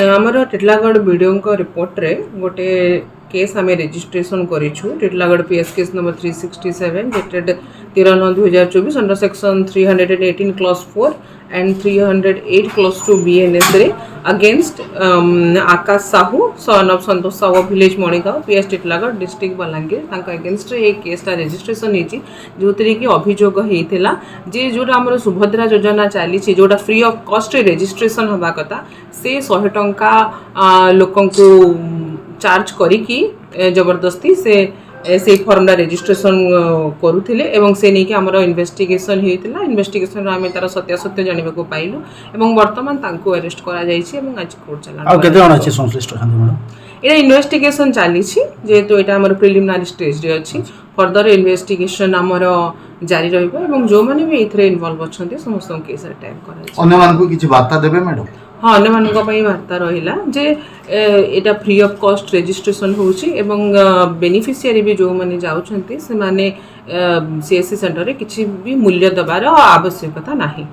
आमर Titlagarh video report रे गोटे केस आम रेजिस्ट्रेशन करूँ Titlagarh PS case number 367 dated 13/9/2024 under section 318 clause 4 and 308 clause 2 BNS रे against Akash Sahu son of Santosh Sahu village Manigaon PS Titlagarh district Balangir case registration होती जो कि अभियोग होता जे जोटा आम सुभद्रा योजना चली जोटा फ्री ऑफ कॉस्ट रेजिस्ट्रेशन हवा कथा से 100 टंका लोक चार्ज करी जबरदस्ती से फॉर्म रेजिस्ट्रेशन करुले एवं से नहीं कि आमर इन्वेस्टिगेशन होता इन्वेस्टिगेशन आम तार सत्यासत्य जानवा को पाइलु एवं वर्तमान तांको अरेस्ट करा आज कोर्ट चला ये इन्वेस्टिगेशन चली जेहेतु यहाँ आम प्रिलिमिनारी स्टेज रे अच्छी फर्दर इन्वेस्टिगेशन आमर जारी रही जो मैंने भी ये इनवॉल्व अच्छा समस्त केस टैग कर हाँ अन्य वार्ता रहा जे एटा फ्री ऑफ कॉस्ट रेजिस्ट्रेशन होची एवं बेनिफिशियरी भी जो माने जाउछंती से माने सीएससी सेंटर रे किछि भी मूल्य दबार आवश्यकता नाही।